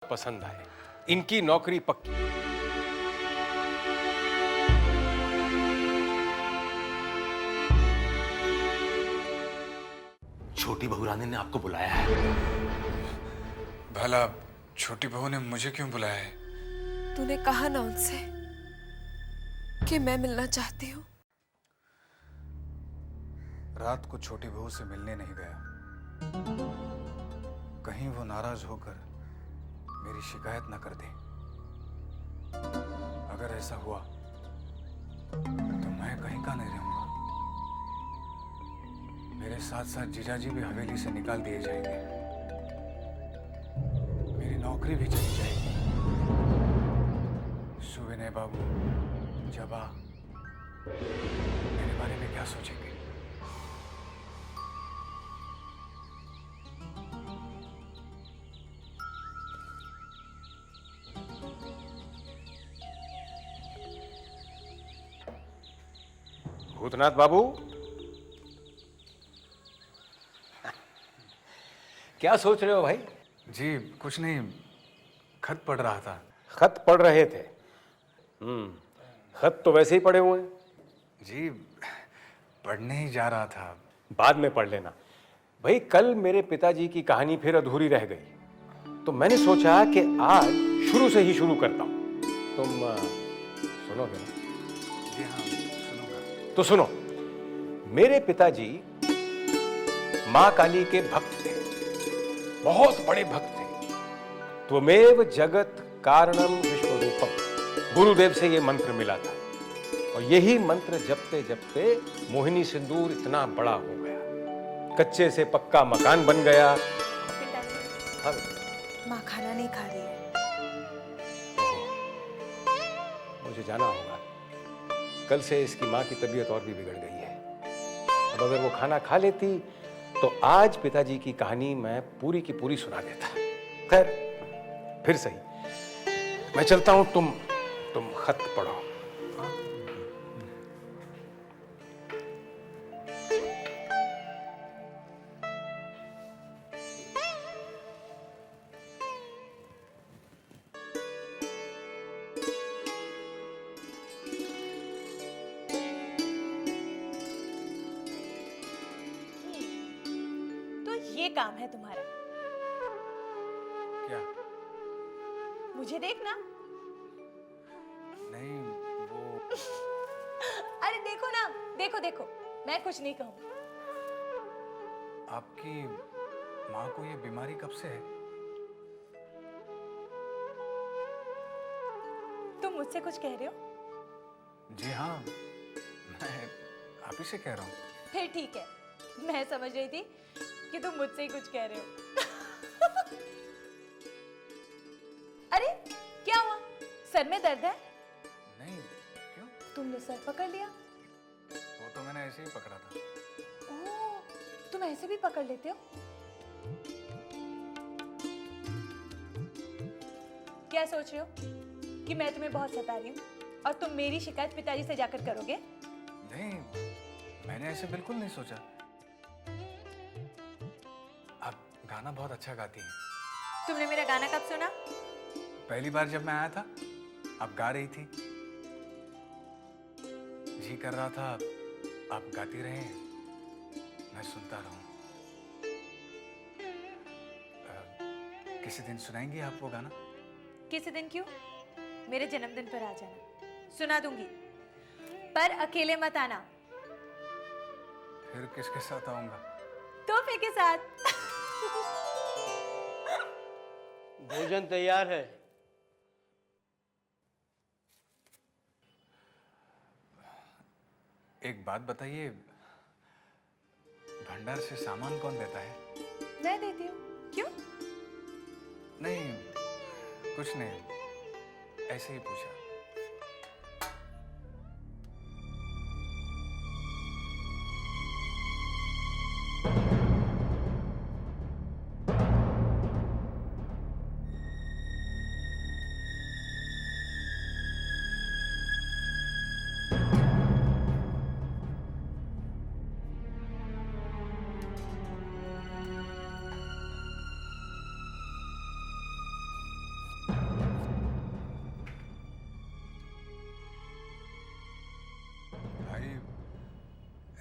पसंद आए। इनकी नौकरी पक्की। छोटी बहू रानी ने आपको बुलाया है। भला छोटी बहू ने मुझे क्यों बुलाया है? तूने कहा ना उनसे कि मैं मिलना चाहती हूँ। रात को छोटी बहू से मिलने नहीं गया। कहीं वो नाराज होकर मेरी शिकायत न कर दे। अगर ऐसा हुआ तो मैं कहीं का नहीं रहूंगा। मेरे साथ साथ जीजाजी भी हवेली से निकाल दिए जाएंगे। मेरी नौकरी भी चली जाएगी। सुविनय बाबू, जबा मेरे बारे में क्या सोचेंगे? भूतनाथ बाबू, क्या सोच रहे हो भाई? जी कुछ नहीं, खत पढ़ रहा था। खत पढ़ रहे थे? खत तो वैसे ही पढ़े हुए हैं। जी पढ़ने ही जा रहा था। बाद में पढ़ लेना भाई। कल मेरे पिताजी की कहानी फिर अधूरी रह गई, तो मैंने सोचा कि आज शुरू से ही शुरू करता हूं। तुम सुनोगे ना? जी हाँ सुनूंगा। तो सुनो। मेरे पिताजी मां काली के भक्त थे, बहुत बड़े भक्त थे। त्वमेव जगत कारणम विश्वरूपम, गुरुदेव से ये मंत्र मिला था। और यही मंत्र जपते जपते मोहिनी सिंदूर इतना बड़ा हो गया, कच्चे से पक्का मकान बन गया। पिताजी, हाँ, माँ खाना नहीं खा रही है। मुझे जाना होगा। कल से इसकी माँ की तबीयत और भी बिगड़ गई है। अब अगर वो खाना खा लेती तो आज पिताजी की कहानी मैं पूरी की पूरी सुना देता। खैर, फिर सही, मैं चलता हूं। तुम खत पढ़ो। तो ये काम है तुम्हारा? क्या? मुझे देखना। नहीं वो अरे देखो ना, देखो देखो, मैं कुछ नहीं कहूँ। आपकी माँ को ये बीमारी कब से है? तुम मुझसे कुछ कह रहे हो? जी हाँ, मैं आप ही से कह रहा हूँ। फिर ठीक है, मैं समझ रही थी कि तुम मुझसे ही कुछ कह रहे हो। अरे क्या हुआ? सर में दर्द है? नहीं, क्यों? तुमने सर पकड़ लिया? वो तो मैंने ऐसे ही पकड़ा था। ओह, तुम ऐसे भी पकड़ लेते हो? क्या सोच रहे हो कि मैं तुम्हें बहुत सता रही हूँ और तुम मेरी शिकायत पिताजी से जाकर करोगे? नहीं, मैंने ऐसे बिल्कुल नहीं सोचा। आप गाना बहुत अच्छा गाती हैं। तुमने मेरा गाना कब सुना? पहली बार जब मैं आया था, आप गा रही थी। जी कर रहा था आप गाती रहे, मैं सुनता रहूं। किसी दिन सुनाएंगी आप वो गाना? किसी दिन क्यों? मेरे जन्मदिन पर आ जाना, सुना दूंगी। पर अकेले मत आना। फिर किसके साथ आऊंगा? तोहफे के साथ। भोजन तैयार है। एक बात बताइए, भंडार से सामान कौन देता है? मैं देती हूँ। क्यों? नहीं, कुछ नहीं, ऐसे ही पूछा।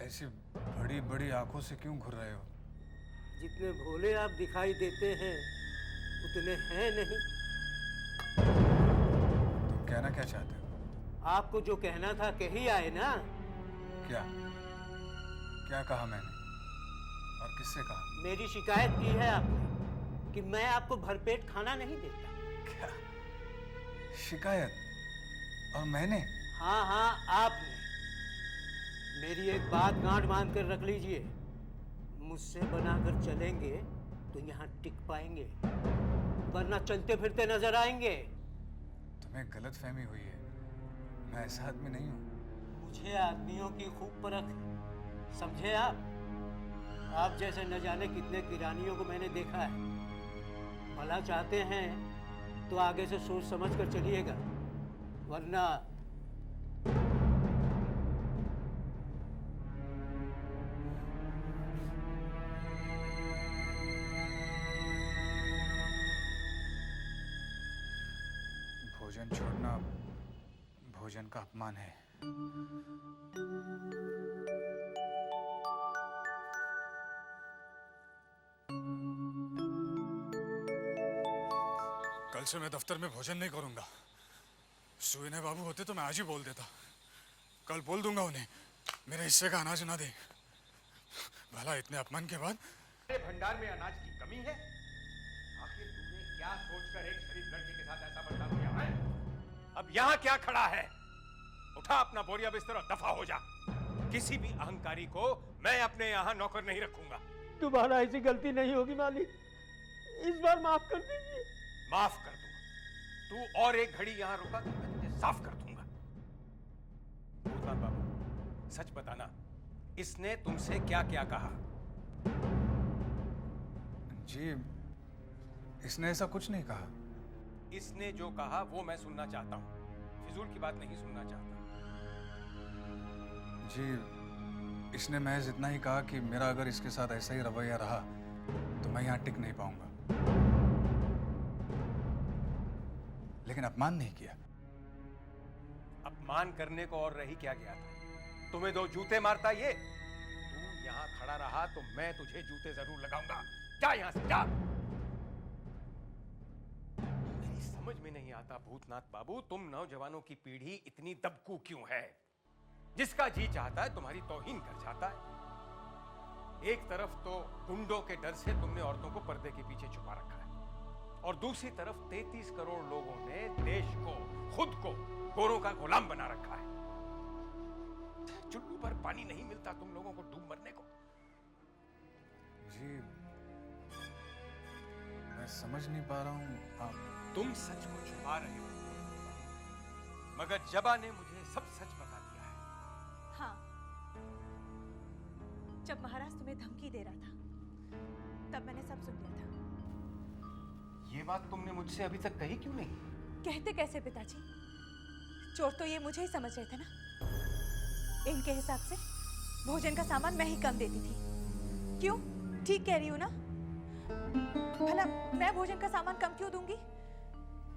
ऐसी बड़ी बड़ी आंखों से क्यों घूर रहे हो? जितने भोले आप दिखाई देते हैं उतने हैं नहीं। तुम कहना क्या चाहते हो? आपको जो कहना था कह ही आए ना। क्या क्या कहा मैंने और किससे कहा? मेरी शिकायत की है आपने कि मैं आपको भरपेट खाना नहीं देता। क्या शिकायत? और मैंने? हाँ हाँ, आपने। मेरी एक बात गांठ बांध कर रख लीजिए, मुझसे बनाकर चलेंगे तो यहाँ टिक पाएंगे, वरना चलते फिरते नजर आएंगे। तुम्हें गलतफहमी हुई है, मैं ऐसा आदमी नहीं हूँ। मुझे आदमियों की खूब परख है, समझे आप? आप जैसे न जाने कितने किरानियों को मैंने देखा है। भला चाहते हैं तो आगे से सोच समझ कर चलिएगा, वरना भोजन छोड़ना भोजन का अपमान है। कल से मैं दफ्तर में भोजन नहीं करूंगा। सुविनय बाबू होते तो मैं आज ही बोल देता। कल बोल दूंगा उन्हें मेरे हिस्से का अनाज ना दे। भला इतने अपमान के बाद? तेरे भंडार में अनाज की कमी है? आखिर तूने क्या सोचकर एक शरीफ लड़के के साथ ऐसा बर्ताव किया है? अब यहाँ क्या खड़ा है? उठा अपना बोरिया बिस्तर और दफा हो जा। किसी भी अहंकारी को मैं अपने यहाँ नौकर नहीं रखूंगा। दोबारा ऐसी गलती नहीं होगी मालिक, इस बार माफ कर दीजिए। माफ कर दूंगा। तू और एक घड़ी यहाँ रुका तो मैं तुझे साफ कर दूंगा। भूतनाथ बाबू, सच बताना, इसने तुमसे क्या क्या कहा? जी, इसने ऐसा कुछ नहीं कहा। इसने जो कहा वो मैं सुनना चाहता हूं, फिजूल की बात नहीं सुनना चाहता। जी, इसने महज इतना ही कहा कि मेरा अगर इसके साथ ऐसा ही रवैया रहा तो मैं यहाँ टिक नहीं पाऊंगा, लेकिन अपमान नहीं किया। अपमान करने को और रही क्या गया था? तुम्हें दो जूते मारता ये। तू यहाँ खड़ा रहा तो मैं तुझे जूते जरूर लगाऊंगा। जा यहाँ से, जा। मेरी समझ में नहीं आता भूतनाथ बाबू, तुम नौजवानों की पीढ़ी इतनी दबकू क्यों है? जिसका जी चाहता है तुम्हारी तौहीन कर जाता है। एक तरफ तो गुंडों के डर से तुमने औरतों को पर्दे के पीछे छुपा रखा है, और दूसरी तरफ 33 करोड़ लोगों ने देश को, खुद को गोरों का गुलाम बना रखा है। चुल्लू पर पानी नहीं मिलता तुम लोगों को डूब मरने को। जी, मैं समझ नहीं पा रहा हूँ। आप तुम सच को छुपा रहे हो, मगर जबा ने मुझे सब सच बता दिया है। हाँ, जब महाराज तुम्हें धमकी दे रहा था तब मैंने सब सुन लिया था। ये बात तुमने मुझसे अभी तक कही क्यों नहीं? कहते कैसे पिताजी? चोर तो ये मुझे ही समझ रहे थे ना। इनके हिसाब से भोजन का सामान मैं ही कम देती थी। क्यों? ठीक कह रही हूँ ना? भला मैं भोजन का सामान कम क्यों दूंगी?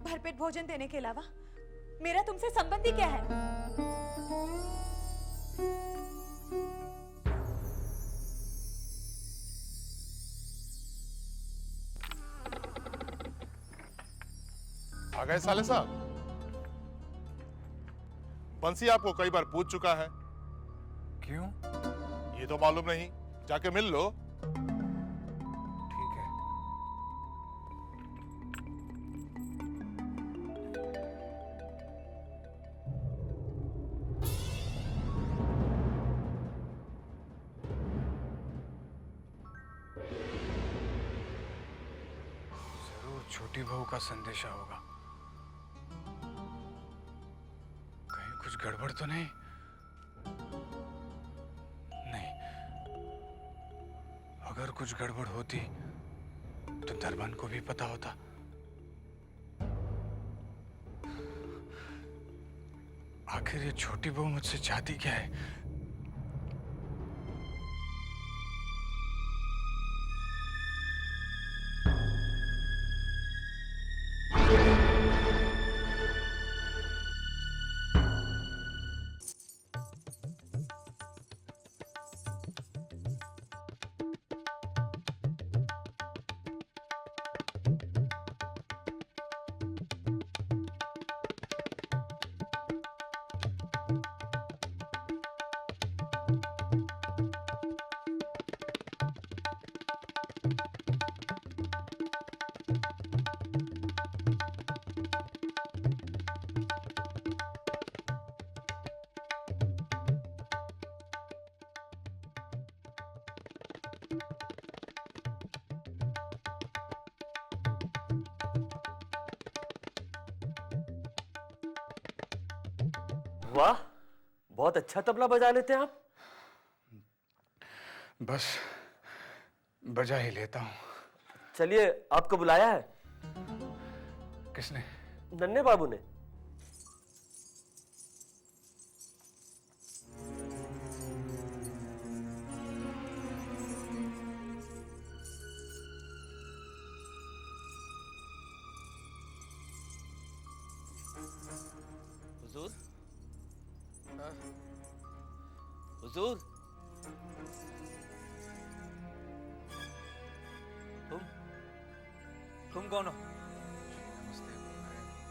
भरपेट भोजन देने के अलावा मेरा तुमसे संबंध ही क्या है? आ गए साले साहब। बंसी आपको कई बार पूछ चुका है। क्यों? ये तो मालूम नहीं, जाके मिल लो। ठीक है। जरूर छोटी बहू का संदेशा होगा। कहीं कुछ गड़बड़ तो नहीं? नहीं, अगर कुछ गड़बड़ होती तो दरबान को भी पता होता। आखिर ये छोटी बहू मुझसे चाहती क्या है? वाह, बहुत अच्छा तबला बजा लेते हैं आप। बस बजा ही लेता हूँ। चलिए, आपको बुलाया है किसने? नन्हे बाबू ने। हुजूर, हुजूर, तुम कौन हो?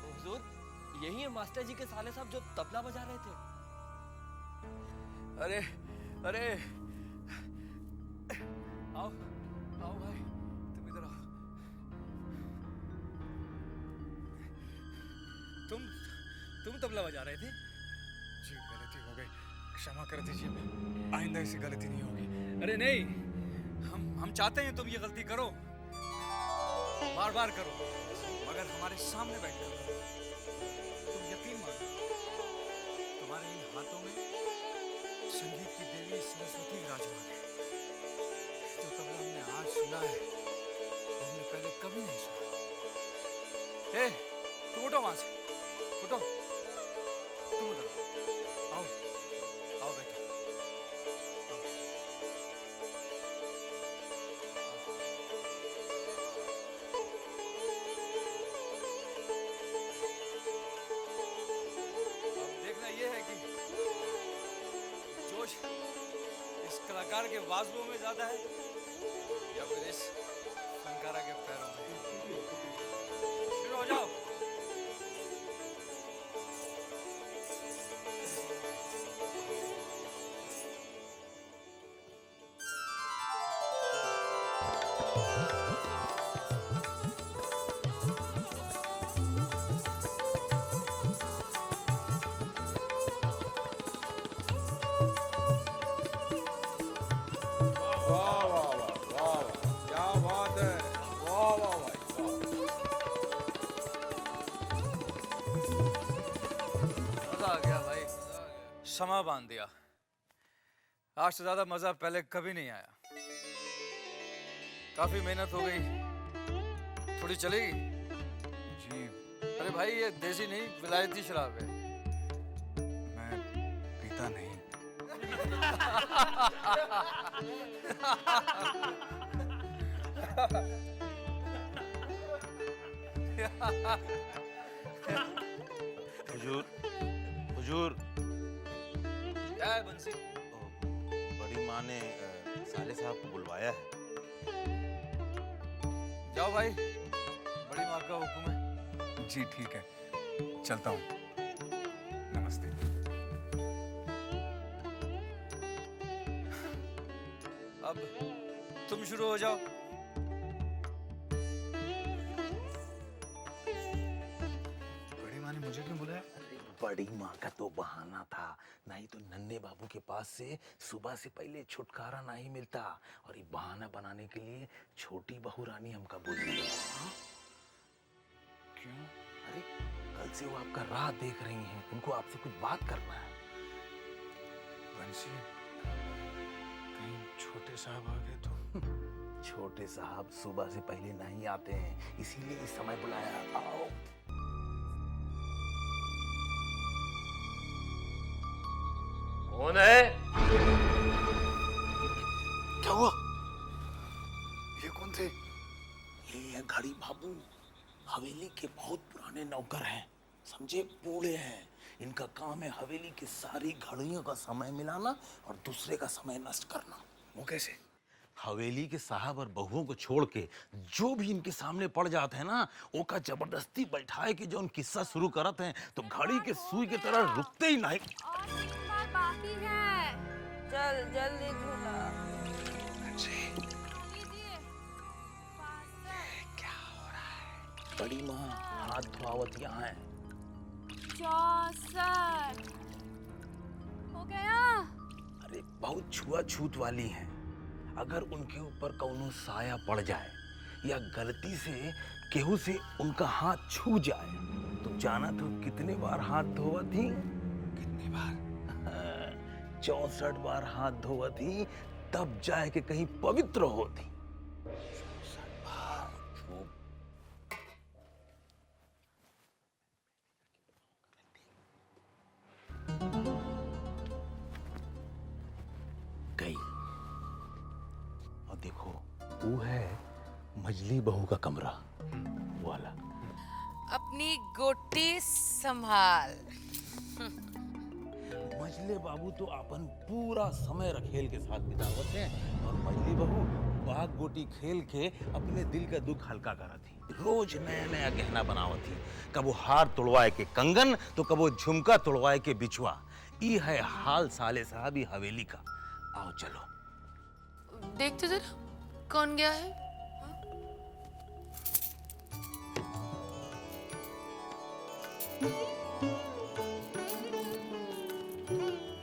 हुजूर, यही है मास्टर जी के साले साहब जो तबला बजा रहे थे। अरे अरे, आओ आओ भाई, तुम इधर आओ। तुम तबला बजा रहे थे? जी गलती हो गई, क्षमा कर दीजिए। आइंदा ऐसी गलती नहीं होगी। अरे नहीं, हम चाहते हैं तुम ये गलती करो, बार बार करो, मगर हमारे सामने बैठ कर करो। तुम यकीन मानो, तुम्हारे इन हाथों में संगीत की देवी सरस्वती विराजमान है। जो तबला हमने आज सुना है, वो हमने पहले कभी नहीं सुना। ए, तुम उठो वहां से, उठो, तुम उधर आओ, आओ बेटा। जोश इस कलाकार के बाजुओं में ज्यादा है या फिर इस फनकारा के पैरों में? शुरू हो जाओ। समा बांध दिया। आज से ज्यादा मजा पहले कभी नहीं आया। काफी मेहनत हो गई, थोड़ी चलेगी? जी अरे भाई, ये देसी नहीं, विलायती शराब है। मैं पीता नहीं। हुजूर, हुजूर, क्या है बंसी? बड़ी माँ ने साले साहब को बुलवाया है। जाओ भाई, बड़ी माँ का हुक्म है। जी ठीक है, चलता हूँ। नमस्ते। अब तुम शुरू हो जाओ। बड़ी माँ ने मुझे क्यों बुलाया? बड़ी माँ का तो बहाना था, नहीं तो नन्हे बाबू के पास से सुबह से पहले छुटकारा नहीं मिलता, और ये बहाना बनाने के लिए छोटी बहू रानी हमका बुला लिया। क्यों? अरे कल से वो आपका राह देख रही हैं, उनको आपसे कुछ बात करना है। बंसी, कहीं छोटे साहब आ गए तो? छोटे साहब सुबह से पहले नहीं आते हैं, इसीलिए इस समय बुलाया। आओ। कौन है? क्या हुआ? ये कौन थे? ये है घड़ी बाबू, हवेली के बहुत पुराने नौकर हैं, समझे, बूढ़े हैं। इनका काम है हवेली की सारी घड़ियों का समय मिलाना और दूसरे का समय नष्ट करना। वो कैसे? हवेली के साहब और बहुओं को छोड़ के जो भी इनके सामने पड़ जाते हैं ना, वो का जबरदस्ती बैठाए कि जो उन किस्सा शुरू करते हैं तो घड़ी के सुई की तरह रुकते ही नहीं। बाकी है, चल जल्दी झूला। क्या हो रहा है? बड़ी माँ हाथ धोआवत यहाँ है। 64 हो गया। अरे बहुत छुआछूत वाली हैं, अगर उनके ऊपर कौनो साया पड़ जाए या गलती से केहू से उनका हाथ छू जाए तो जाना तो कितने बार हाथ धोआ थी। कितनी बार 64 बार हाथ धोवती तब जाए के कहीं पवित्र होती। 64 बार गई। और देखो वो है मजली बहू का कमरा वाला। अपनी गोटी संभाल। मजले बाबू तो अपन पूरा समय रखेल के साथ बितावत हैं और मजली बहू बाग गोटी खेल के अपने दिल का दुख हल्का करत थी। रोज नया नया गहना बनावत थी, कबो हार तोड़वाए के कंगन तो कबो झुमका तोड़वाए के बिछुआ। ई है हाल साले साहब हवेली का। आओ चलो देख तो जरा कौन गया है।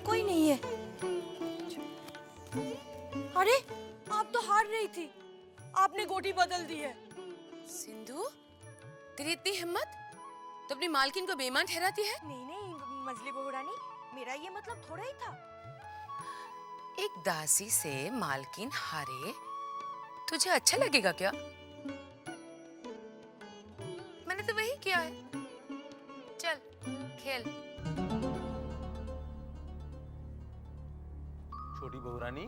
कोई नहीं है। अरे आप तो हार रही थी, आपने गोटी बदल दी है। सिंधु तेरी इतनी हिम्मत तो अपनी मालकिन को बेईमान ठहराती है। नहीं नहीं मजली बहू रानी, मेरा ये मतलब थोड़ा ही था। एक दासी से मालकिन हारे तुझे अच्छा लगेगा क्या? मैंने तो वही किया है। चल खेल। छोटी बहू रानी,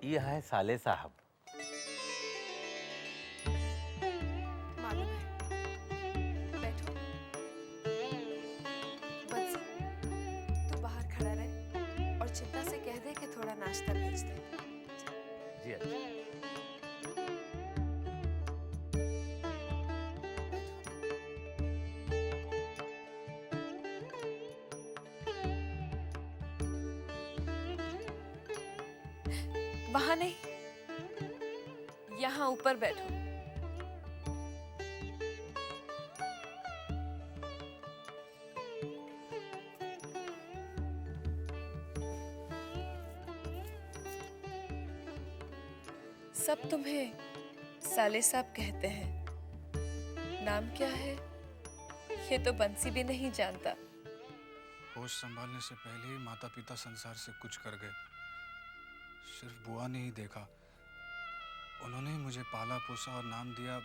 ये है साले साहब। मालूम है। बैठो। बंसी, तू बाहर खड़ा रहे और चिंता से कह दे कि थोड़ा नाश्ता भेज दे। जी अच्छा। वहां नहीं, यहाँ ऊपर बैठो। सब तुम्हें साले साहब कहते हैं। नाम क्या है ये तो बंसी भी नहीं जानता। होश संभालने से पहले ही माता पिता संसार से कुछ कर गए। सिर्फ बुआ ने ही देखा। उन्होंने ही मुझे पाला पोसा और नाम दिया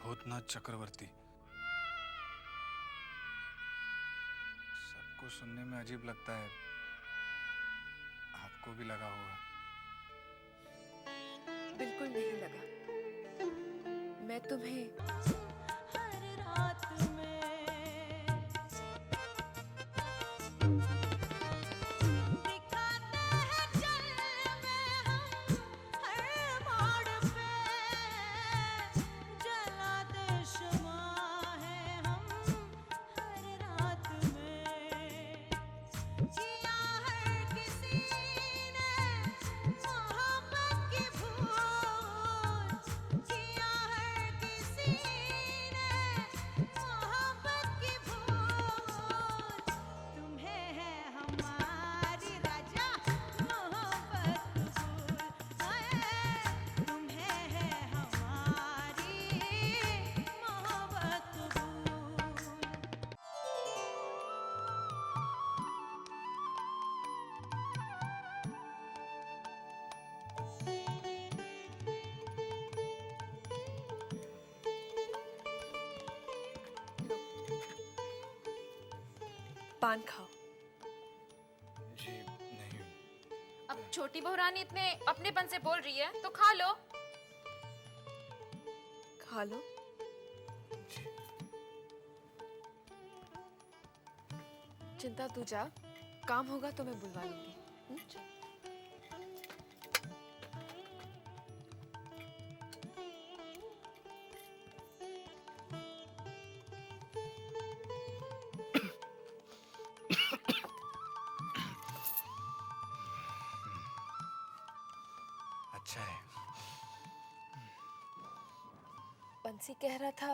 भूतनाथ चक्रवर्ती। सबको सुनने में अजीब लगता है, आपको भी लगा होगा। बिल्कुल नहीं लगा। मैं तुम्हें पान खाओ। जी नहीं। अब छोटी बहू रानी इतने अपनेपन से बोल रही है तो खा लो। खा लो। चिंता तू जा, काम होगा तो मैं बुलवा लूंगी। बंसी कह रहा था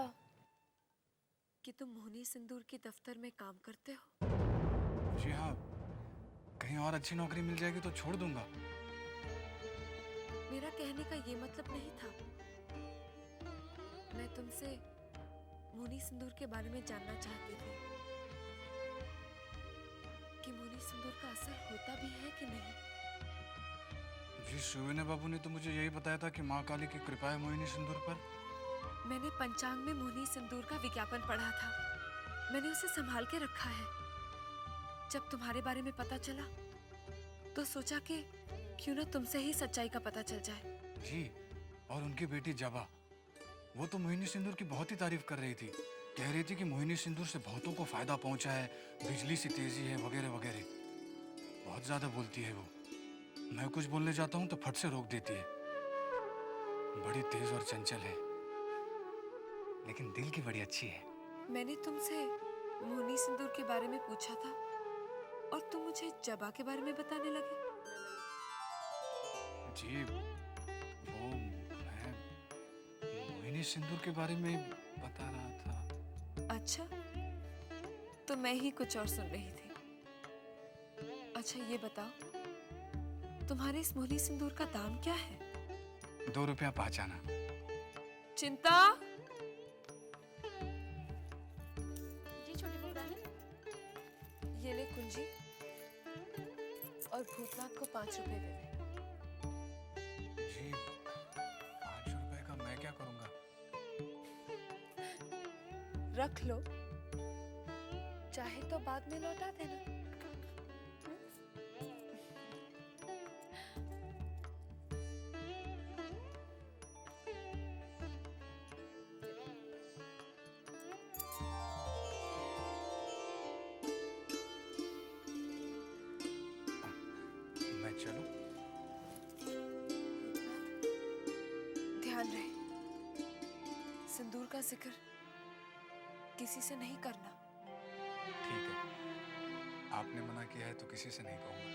कि तुम मोहनी सिंदूर के दफ्तर में काम करते हो। जी हाँ, कहीं और अच्छी नौकरी मिल जाएगी तो छोड़ दूंगा। मेरा कहने का ये मतलब नहीं था। मैं तुमसे मोहनी सिंदूर के बारे में जानना चाहती थी कि मोहनी सिंदूर का असर होता भी है कि नहीं। जी, सुविने बाबू ने तो मुझे यही बताया था कि माँ काली की कृपा है मोहिनी सिंदूर पर। मैंने पंचांग में मोहनी सिंदूर का विज्ञापन पढ़ा था। मैंने उसे संभाल के रखा है। जब तुम्हारे बारे में पता चला तो सोचा कि क्यों ना तुमसे ही सच्चाई का पता चल जाए। जी, और उनकी बेटी जबा, वो तो मोहिनी सिंदूर की बहुत ही तारीफ कर रही थी। कह रही थी कि मोहिनी सिंदूर से बहुतों को फायदा पहुंचा है, बिजली सी तेजी है वगैरह वगैरह। बहुत ज्यादा बोलती है वो। मैं कुछ बोलने जाता हूँ तो फट से रोक देती है। बड़ी तेज और चंचल है, लेकिन दिल की बड़ी अच्छी है। मैंने तुमसे मोहनी सिंदूर के बारे में पूछा था और तुम मुझे जबा के बारे में बताने लगे। जी, वो मैं मोहिनी सिंदूर के बारे में बता रहा था। अच्छा, तो मैं ही कुछ और सुन रही थी। अच्छा ये बताओ, तुम्हारे इस मोहनी सिंदूर का दाम क्या है? 2 रुपया पहचाना। चिंता। जी छोटी बहू रानी। ये ले कुंजी और भूतनाथ को 5 रुपए दे दे। जी, 5 रुपए का मैं क्या करूंगा? रख लो, चाहे तो बाद में लौटा देना। मैं चलूं? ध्यान रहे, सिंदूर का जिक्र किसी से नहीं करना। ठीक है, आपने मना किया है तो किसी से नहीं कहूंगा।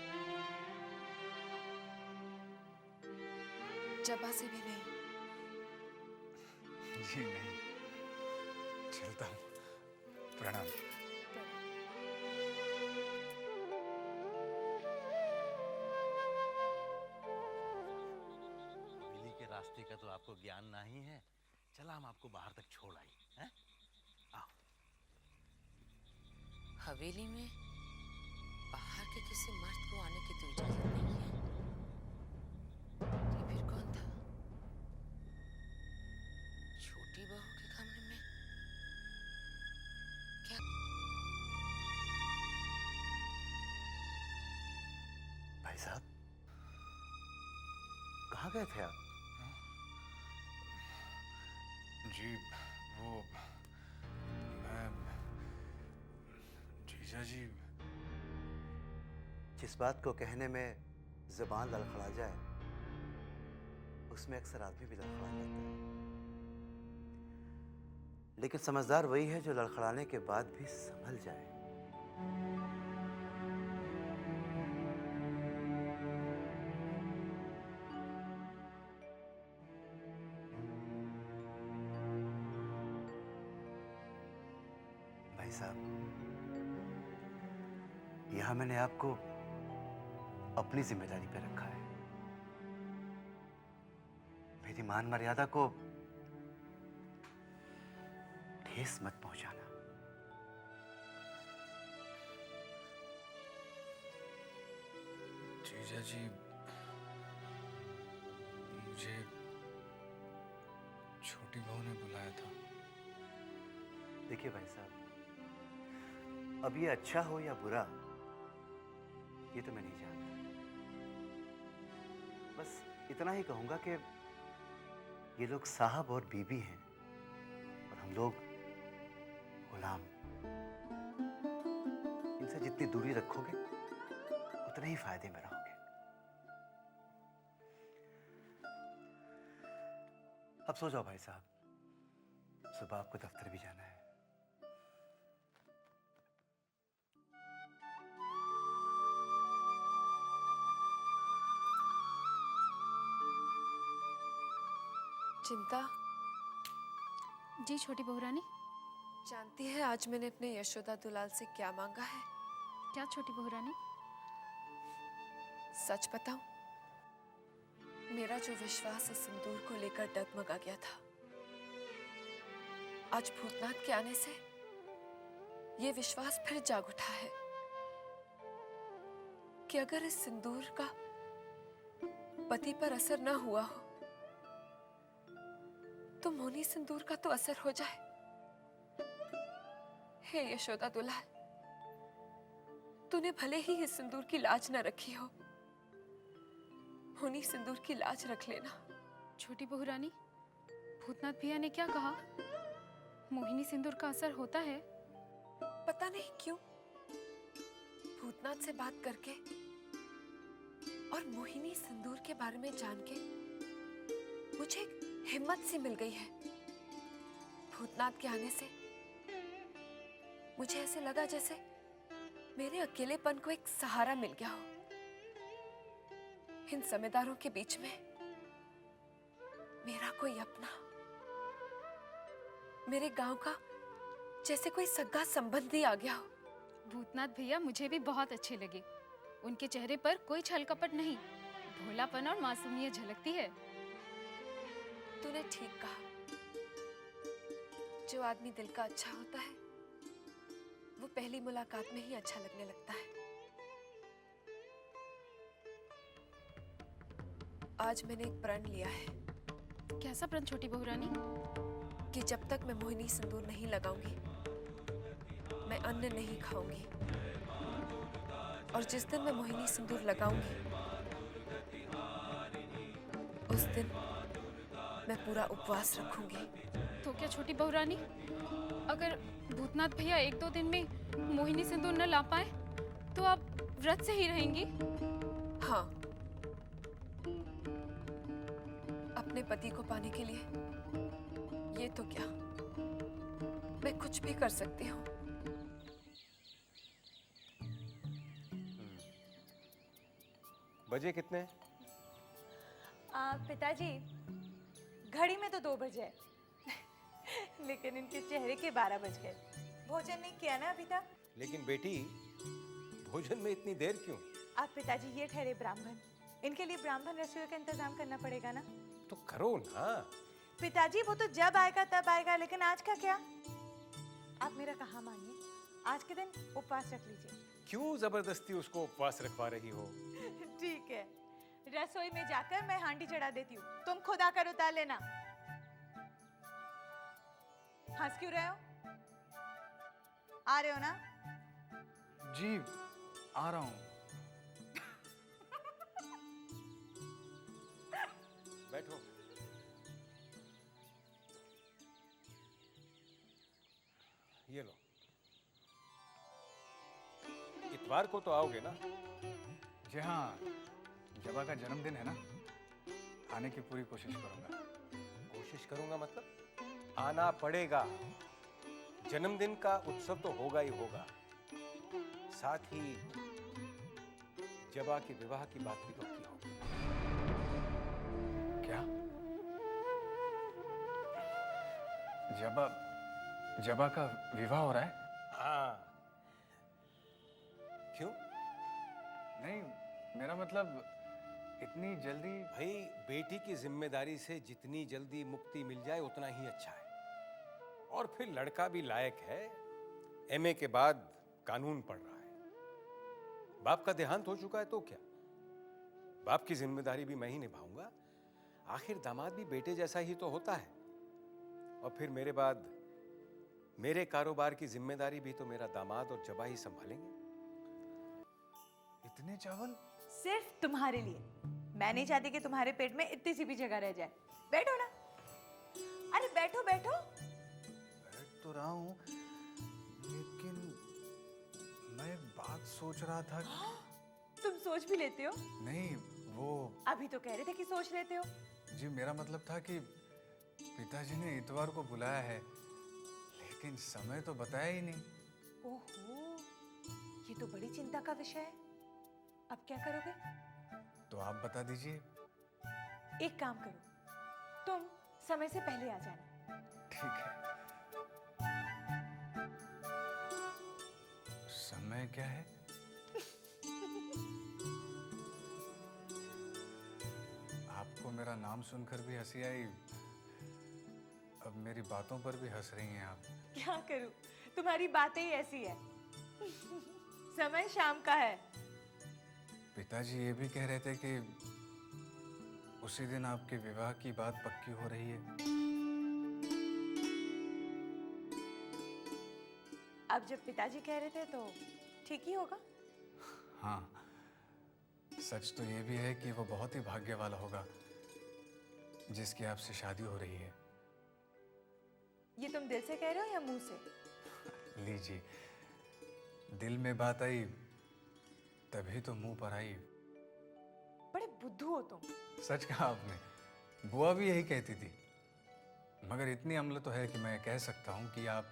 जबा से भी नहीं। जी नहीं, चलता हूँ। प्रणाम। हवेली के रास्ते का तो आपको ज्ञान नहीं है। चला हम आपको बाहर तक छोड़ आए हैं। आओ। हवेली में बाहर के किसी मर्द को आने की तो इजाजत नहीं है। ये फिर कौन था? छोटी बहू के कमरे में क्या? भाई साहब, कहाँ गए थे आप? जी, वो मैं जीजा जी। जिस बात को कहने में जुबान लड़खड़ा जाए, उसमें अक्सर आदमी भी लड़खड़ा जाता है। लेकिन समझदार वही है जो लड़खड़ाने के बाद भी संभल जाए। भाई साहब, यहां मैंने आपको अपनी जिम्मेदारी पे रखा है। मेरी मान मर्यादा को ठेस मत पहुंचाना। जीजा जी, मुझे छोटी बहू ने बुलाया था। देखिए भाई साहब, अब ये अच्छा हो या बुरा, ये तो मैं नहीं जानता। बस इतना ही कहूंगा कि ये लोग साहब और बीबी हैं और हम लोग गुलाम। इनसे जितनी दूरी रखोगे उतने ही फायदे में रहोगे। अब सो जाओ भाई साहब, सुबह आपको दफ्तर भी जाना है। चिंता, जी छोटी बहू रानी। जानती है आज मैंने अपने यशोदा दुलाल से क्या मांगा है? क्या छोटी बहू रानी? सच बताऊं, मेरा जो विश्वास इस सिंदूर को लेकर डगमगा गया था, आज भूतनाथ के आने से ये विश्वास फिर जाग उठा है कि अगर इस सिंदूर का पति पर असर ना हुआ हो तो मोनी सिंदूर का तो असर हो जाए। हे यशोदा दुलाल, तूने भले ही इस सिंदूर की लाज न रखी हो, मोनी सिंदूर की लाज रख लेना। छोटी बहू रानी, भूतनाथ भैया ने क्या कहा? मोहिनी सिंदूर का असर होता है? पता नहीं क्यों भूतनाथ से बात करके और मोहिनी सिंदूर के बारे में जान के मुझे एक हिम्मत सी मिल गई है। भूतनाथ के आने से मुझे ऐसे लगा जैसे मेरे अकेलेपन को एक सहारा मिल गया हो। इन जमींदारों के बीच में मेरा कोई अपना, मेरे गांव का जैसे कोई सगा संबंधी आ गया हो। भूतनाथ भैया मुझे भी बहुत अच्छे लगे। उनके चेहरे पर कोई छल कपट नहीं, भोलापन और मासूमियत झलकती है। तूने ठीक कहा, जो आदमी दिल का अच्छा होता है वो पहली मुलाकात में ही अच्छा लगने लगता है। आज मैंने एक प्रण लिया है। कैसा प्रण छोटी बहू रानी? कि जब तक मैं मोहिनी सिंदूर नहीं लगाऊंगी मैं अन्न नहीं खाऊंगी, और जिस दिन मैं मोहिनी सिंदूर लगाऊंगी उस दिन मैं पूरा उपवास रखूंगी। तो क्या छोटी बहू रानी, अगर भूतनाथ भैया 1-2 दिन में मोहिनी सिंदूर न ला पाए तो आप व्रत से ही रहेंगी? हाँ, अपने पति को पाने के लिए ये तो क्या, मैं कुछ भी कर सकती हूँ। बजे कितने? पिताजी, घड़ी में तो 2 बजे लेकिन इनके चेहरे के 12 बज गए। भोजन नहीं किया ना अभी तक? लेकिन बेटी, भोजन में इतनी देर क्यों? आप पिताजी ये ठहरे ब्राह्मण, इनके लिए ब्राह्मण रसोई का इंतजाम करना पड़ेगा ना। तो करो ना। पिताजी वो तो जब आएगा तब आएगा, लेकिन आज का क्या? आप मेरा कहा मानिए, आज के दिन उपवास रख लीजिए। क्यों जबरदस्ती उसको उपवास रखवा रही हो? ठीक है, रसोई में जाकर मैं हांडी चढ़ा देती हूँ, तुम खुद आकर उतार लेना। हंस क्यों रहे हो? आ रहे हो ना? जी आ रहा हूँ। बैठो। ये लो। इतवार को तो आओगे ना? जी हाँ, जबा का जन्मदिन है ना, आने की पूरी कोशिश करूंगा। कोशिश करूंगा मतलब? आना पड़ेगा। जन्मदिन का उत्सव तो होगा ही होगा, साथ ही जबा के विवाह की बात भी तो की होगी। क्या? जबा का विवाह हो रहा है? हाँ। क्यों? नहीं, मेरा मतलब इतनी जल्दी। भाई, बेटी की जिम्मेदारी से जितनी जल्दी मुक्ति मिल जाए उतना ही अच्छा है। और फिर लड़का भी लायक है, एमए के बाद कानून पढ़ रहा है। बाप का देहांत हो चुका है तो क्या, बाप की जिम्मेदारी भी मैं ही निभाऊंगा। आखिर दामाद भी बेटे जैसा ही तो होता है। और फिर मेरे बाद मेरे कारोबार की जिम्मेदारी भी तो मेरा दामाद और जबा ही संभालेंगे। इतने चावल सिर्फ तुम्हारे लिए। मैं नहीं चाहती कि तुम्हारे पेट में इतनी सी भी जगह रह जाए। बैठो ना। अरे बैठो बैठो। बैठ तो रहा हूँ, लेकिन मैं एक बात सोच रहा था। तुम सोच भी लेते हो? नहीं, वो अभी तो कह रहे थे कि सोच लेते हो। जी, मेरा मतलब था कि पिताजी ने इतवार को बुलाया है, लेकिन समय तो बताया ही नहीं। ओहो, ये तो बड़ी चिंता का विषय है। अब क्या करोगे? तो आप बता दीजिए। एक काम करो, तुम समय से पहले आ जाना। ठीक है। समय क्या है? आपको मेरा नाम सुनकर भी हंसी आई, अब मेरी बातों पर भी हंस रही हैं आप। क्या करूं, तुम्हारी बातें ही ऐसी है। समय शाम का है। पिताजी ये भी कह रहे थे कि उसी दिन आपके विवाह की बात पक्की हो रही है। अब जब पिताजी कह रहे थे तो ठीक ही होगा। हाँ, सच तो ये भी है कि वो बहुत ही भाग्य वाला होगा जिसकी आपसे शादी हो रही है। ये तुम दिल से कह रहे हो या मुंह से? लीजिए, दिल में बात आई तभी तो मुंह पर आई। बड़े बुद्धू हो तुम। सच कहा आपने, बुआ भी यही कहती थी। मगर इतनी अम्ल तो है कि मैं कह सकता हूँ कि आप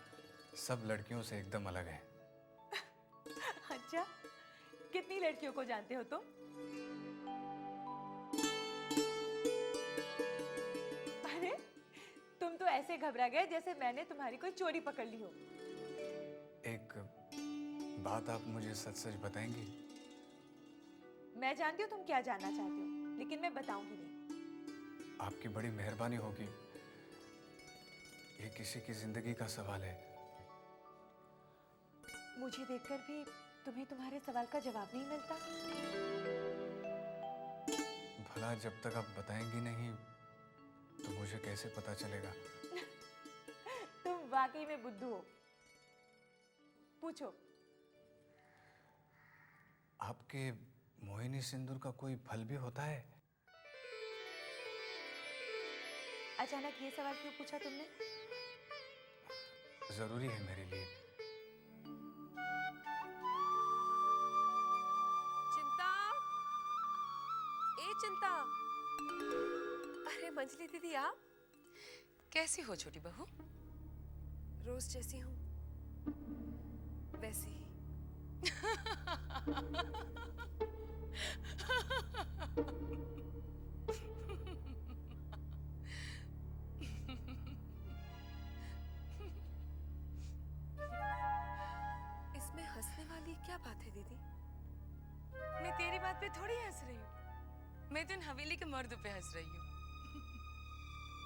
सब लड़कियों से एकदम अलग हैं। अच्छा, कितनी लड़कियों को जानते हो तुम? अरे, तुम तो ऐसे घबरा गए जैसे मैंने तुम्हारी कोई चोरी पकड़ ली हो। एक बात आप मुझे सच सच बताएंगी? मैं जानती हूँ तुम क्या जानना चाहते हो, लेकिन मैं बताऊंगी नहीं। आपकी बड़ी मेहरबानी होगी, ये किसी की जिंदगी का सवाल है। मुझे देखकर भी तुम्हें तुम्हारे सवाल का जवाब नहीं मिलता। भला जब तक आप बताएंगी नहीं तो मुझे कैसे पता चलेगा? तुम वाकई में बुद्धू हो। पूछो। आपके मोहिनी सिंदूर का कोई फल भी होता है? अचानक ये सवाल क्यों पूछा तुमने? जरूरी है मेरे लिए। चिंता, ए चिंता। अरे मंजली दीदी, आप कैसी हो छोटी बहू? रोज जैसी हूँ वैसी ही। इसमें हंसने वाली क्या बात है दीदी? मैं तेरी बात पे थोड़ी हंस रही हूँ, मैं तो इन हवेली के मर्द पे हंस रही हूँ।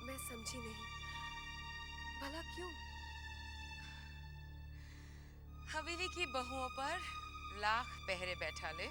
मैं समझी नहीं, भला क्यों? हवेली की बहुओं पर लाख पहरे बैठा ले,